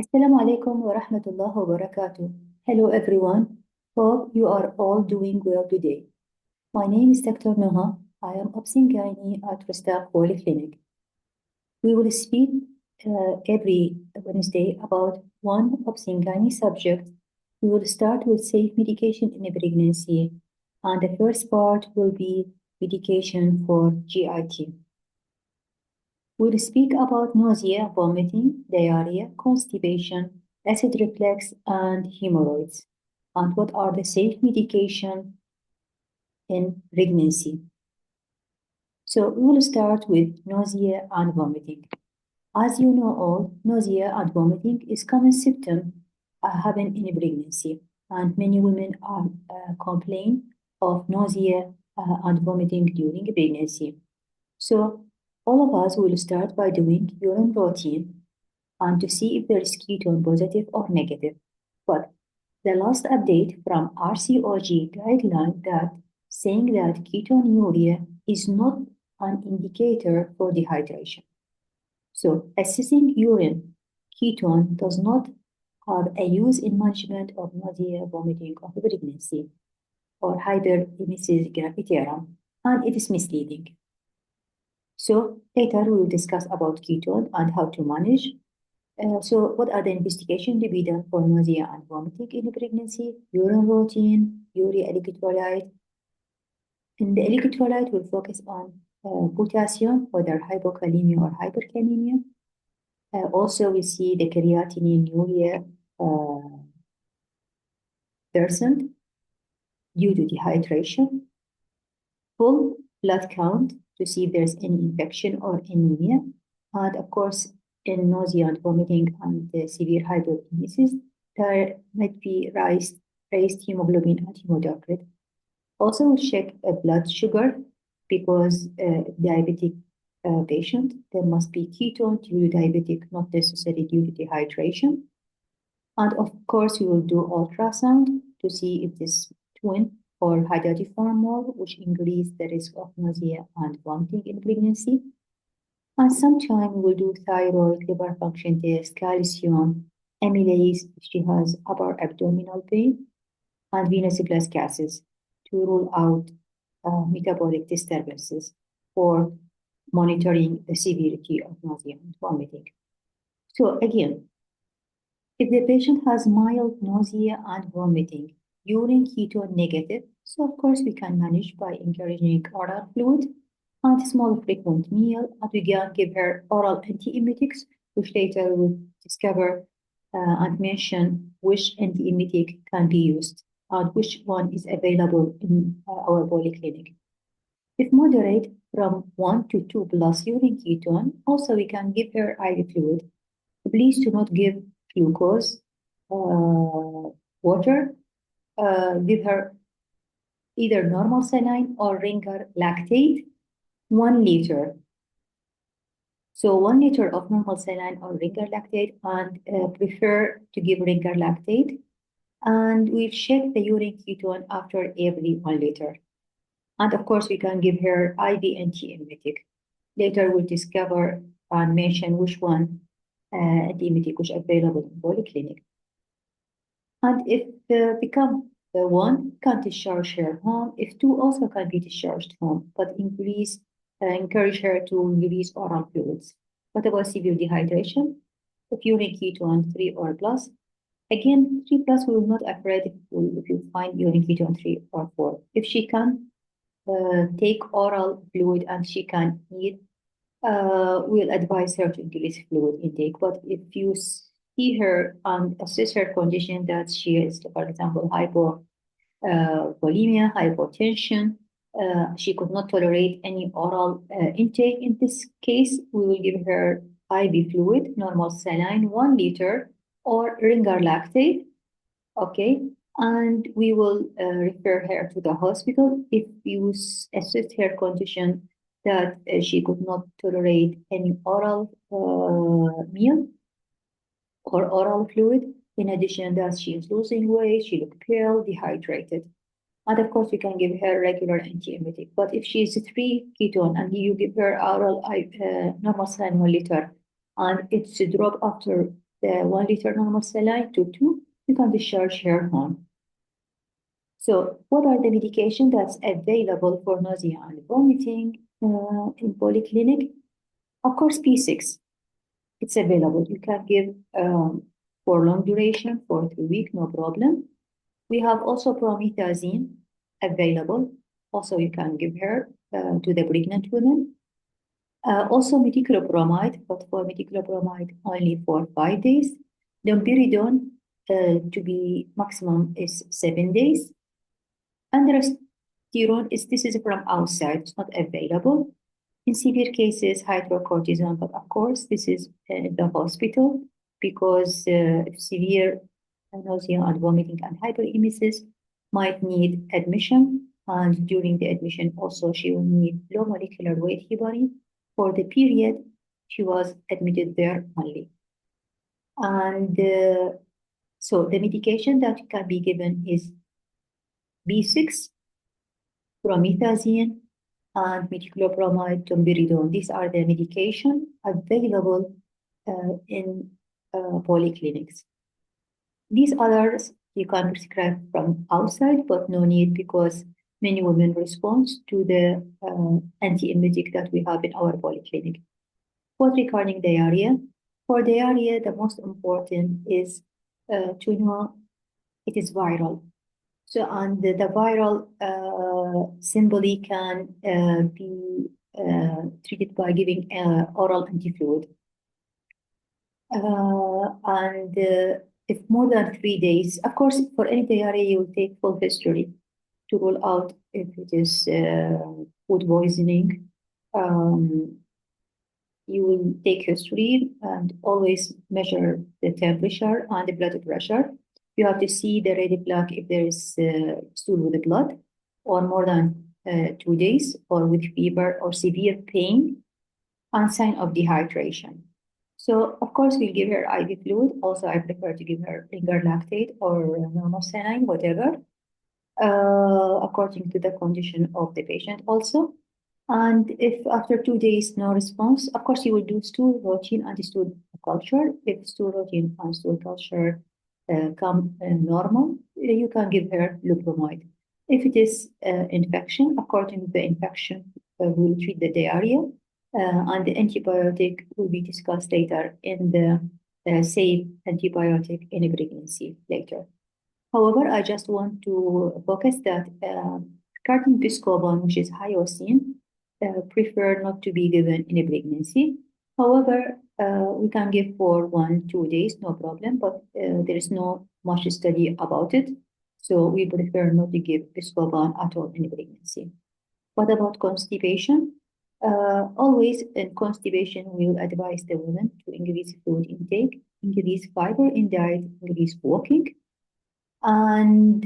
Assalamu alaikum wa rahmatullahi wa barakatuh. Hello everyone. Hope you are all doing well today. My name is Dr. Noha. I am Obstin Gynae at Rostaq Polyclinic. We will speak every Wednesday about one Obstin Gynae subject. We will start with safe medication in pregnancy, and the first part will be medication for GIT. We'll speak about nausea, vomiting, diarrhea, constipation, acid reflux, and hemorrhoids, and what are the safe medication in pregnancy. So we will start with nausea and vomiting. As you know all, nausea and vomiting is common symptom happen in pregnancy, and many women are complain of nausea and vomiting during pregnancy. So all of us will start by doing urine routine and to see if there is ketone positive or negative. But the last update from RCOG guideline that saying that ketonuria is not an indicator for dehydration. So assessing urine ketone does not have a use in management of nausea, vomiting of pregnancy or hyperemesis gravidarum, and it is misleading. So later we will discuss about ketone and how to manage. So what are the investigations to be done for nausea and vomiting in pregnancy? Urine routine, urea electrolyte. In the electrolyte, we'll focus on potassium, whether hypokalemia or hyperkalemia. Also, we see the creatinine urea percent due to dehydration, full blood count to see if there's any infection or anemia, and of course, in nausea and vomiting and severe hyperemesis, there might be raised hemoglobin and hematocrit. Also, we'll check blood sugar because diabetic patient, there must be ketone due to diabetic, not necessarily due to dehydration. And of course, we will do ultrasound to see if this twin or hydatidiform mole, which increase the risk of nausea and vomiting in pregnancy. And sometimes we'll do thyroid, liver function test, calcium, amylase if she has upper abdominal pain, and venous blood gases to rule out metabolic disturbances for monitoring the severity of nausea and vomiting. So again, if the patient has mild nausea and vomiting, urine ketone negative, so of course we can manage by encouraging oral fluid and small frequent meal, and we can give her oral antiemetics, which later we'll discover and mention which antiemetic can be used and which one is available in our polyclinic. If moderate, from 1 to 2 plus urine ketone, also we can give her IV fluid. Please do not give glucose, water. Give her either normal saline or ringer lactate, 1 liter. So 1 liter of normal saline or ringer lactate, and prefer to give ringer lactate. And we'll check the urine ketone after every 1 liter. And of course, we can give her IV antiemetic. Later, we'll discover and mention which one antiemetic which is available in polyclinic. And if become the one, can discharge her home. If two, also can be discharged home, but encourage her to increase oral fluids. What about severe dehydration? If urine ketone 3 or plus, again 3 plus, we will not afraid if you find urine ketone 3 or 4. If she can take oral fluid and she can eat, we'll advise her to increase fluid intake. But if you see her and assess her condition that she is, for example, hypovolemia, hypotension, she could not tolerate any oral intake. In this case, we will give her IV fluid, normal saline, 1 liter, or ringer lactate, okay? And we will refer her to the hospital if you assess her condition that she could not tolerate any oral meal or oral fluid. In addition, that she is losing weight, she looks pale, dehydrated. And of course, we can give her regular antiemetic. But if she is 3 ketone and you give her oral normal saline 1 liter, and it's a drop after the 1 liter normal saline to 2, you can discharge her home. So what are the medications that's available for nausea and vomiting in polyclinic? Of course, P6, it's available. You can give for long duration, for 3 weeks, no problem. We have also promethazine available. Also, you can give her to the pregnant women. Also metoclopramide, but for metoclopramide only for 5 days. Domperidone to be maximum is 7 days. Androsterone this is from outside, it's not available. In severe cases, hydrocortisone, but of course this is the hospital because severe nausea and vomiting and hyperemesis might need admission, and during the admission also she will need low molecular weight heparin for the period she was admitted there only. And so the medication that can be given is B6, promethazine, and metoclopramide, domperidone. These are the medication available in polyclinics. These others you can prescribe from outside, but no need because many women respond to the antiemetic that we have in our polyclinic. What regarding diarrhea? For diarrhea, the most important is to know it is viral. So, and the viral simply can be treated by giving oral antifluid. And if more than 3 days, of course, for any diarrhea, you will take full history to rule out if it is food poisoning. You will take history and always measure the temperature and the blood pressure. You have to see the red plaque if there is stool with blood or more than 2 days or with fever or severe pain and sign of dehydration. So, of course, we'll give her IV fluid. Also, I prefer to give her finger lactate or normal saline, whatever, according to the condition of the patient also. And if after 2 days no response, of course, you will do stool routine and stool culture. If stool routine and stool culture come normal, you can give her leupromide. If it is infection, according to the infection, we'll treat the diarrhea. And the antibiotic will be discussed later in the safe antibiotic in pregnancy later. However, I just want to focus that carton viscoban, which is hyoscine, prefer not to be given in a pregnancy. However, we can give for 1-2 days, no problem, but there is no much study about it. So we prefer not to give viscoban at all in pregnancy. What about constipation? Always in constipation, we will advise the women to increase fluid intake, increase fiber in diet, increase walking, and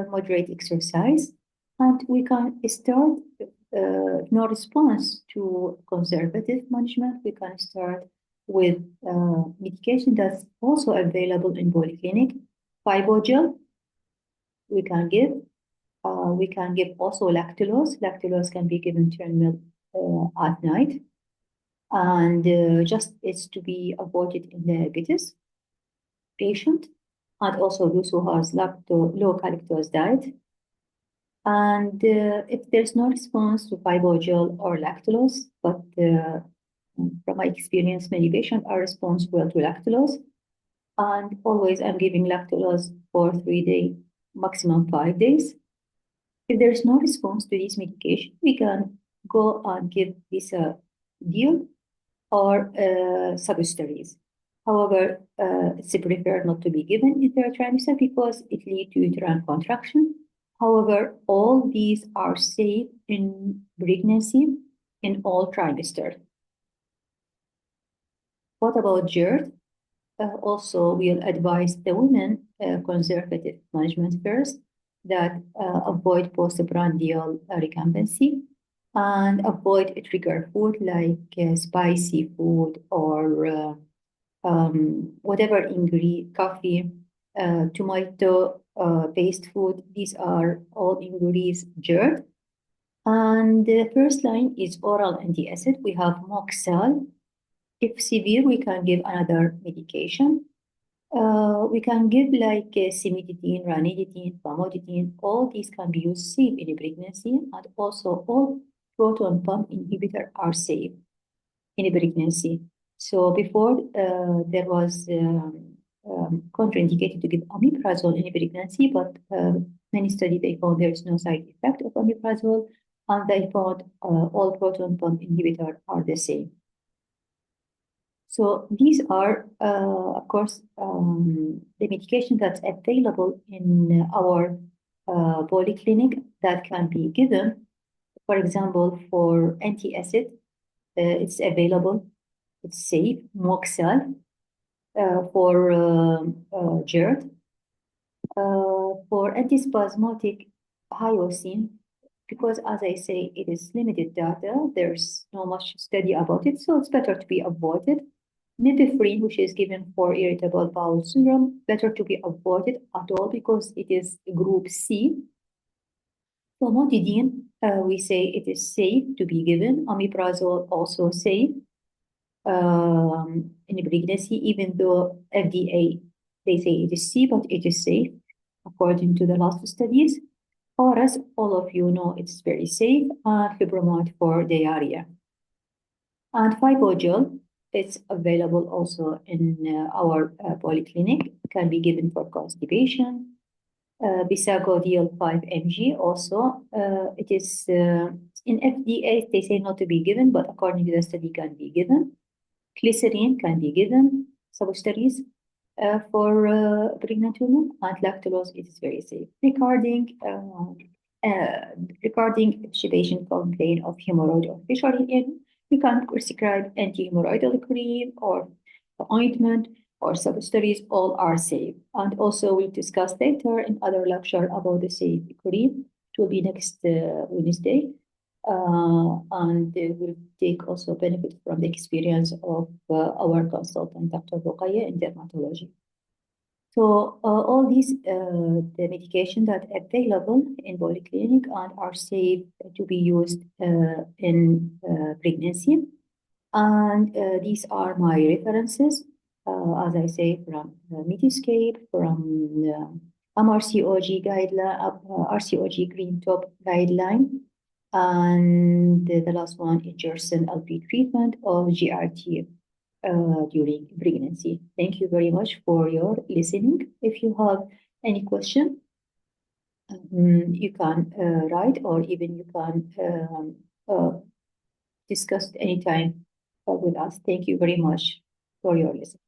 moderate exercise. And we can start no response to conservative management. We can start with medication that's also available in polyclinic. Fibogel, we can give. We can give also lactulose. Lactulose can be given 10 ml at night. And just it's to be avoided in diabetes patient, and also those who has low galactose diet. And if there's no response to fibogel or lactulose, but from my experience, many patients are responsible to lactulose. And always I'm giving lactulose for 3 days, maximum 5 days. If there's no response to this medication, we can go and give this deal or substaries. However, it's preferred not to be given in third trimester because it leads to uterine contraction. However, all these are safe in pregnancy in all trimesters. What about GERD? Also, we'll advise the women conservative management first, that avoid postprandial recumbency and avoid trigger food like spicy food or whatever ingredient, coffee, tomato based food. These are all ingredients GERD. And the first line is oral antiacid. We have Moxal. If severe, we can give another medication. We can give like simididine, ranitidine, famotidine. All these can be used safe in a pregnancy, and also all proton pump inhibitor are safe in a pregnancy. So before there was contraindicated to give omeprazole in a pregnancy, but many studies they found there is no side effect of omeprazole, and they found all proton pump inhibitors are the same. So these are, of course, the medication that's available in our polyclinic that can be given. For example, for anti-acid, it's available. It's safe. Moxal for GERD. For antispasmodic hyoscine, because as I say, it is limited data. There's not much study about it, so it's better to be avoided. Midifrine, which is given for irritable bowel syndrome, better to be avoided at all because it is group C. Famotidine, we say it is safe to be given. Omeprazole also safe in pregnancy, even though FDA, they say it is C, but it is safe according to the last studies. ORS, all of you know it's very safe, and Fibromat for diarrhea. And Fibogel, it's available also in our polyclinic, can be given for constipation. Bisago 5 mg also, it is in FDA, they say not to be given, but according to the study can be given. Glycerin can be given, suppositories for pregnant women, and lactulose it is very safe. Regarding if the patient complain of hemorrhoid or fissuring in, we can prescribe anti-hemorrhoidal cream or ointment or suppositories, all are safe. And also we'll discuss later in other lecture about the safe cream. It will be next Wednesday. And we'll take also benefit from the experience of our consultant, Dr. Ruqayya, in dermatology. So all these the medication that are available in polyclinic and are safe to be used in pregnancy. And these are my references, as I say, from Medscape, from MRCOG guideline, RCOG Green Top guideline, and the last one is Jerson LP treatment of GRT during pregnancy. Thank you very much for your listening. If you have any question, you can write, or even you can discuss anytime with us. Thank you very much for your listening.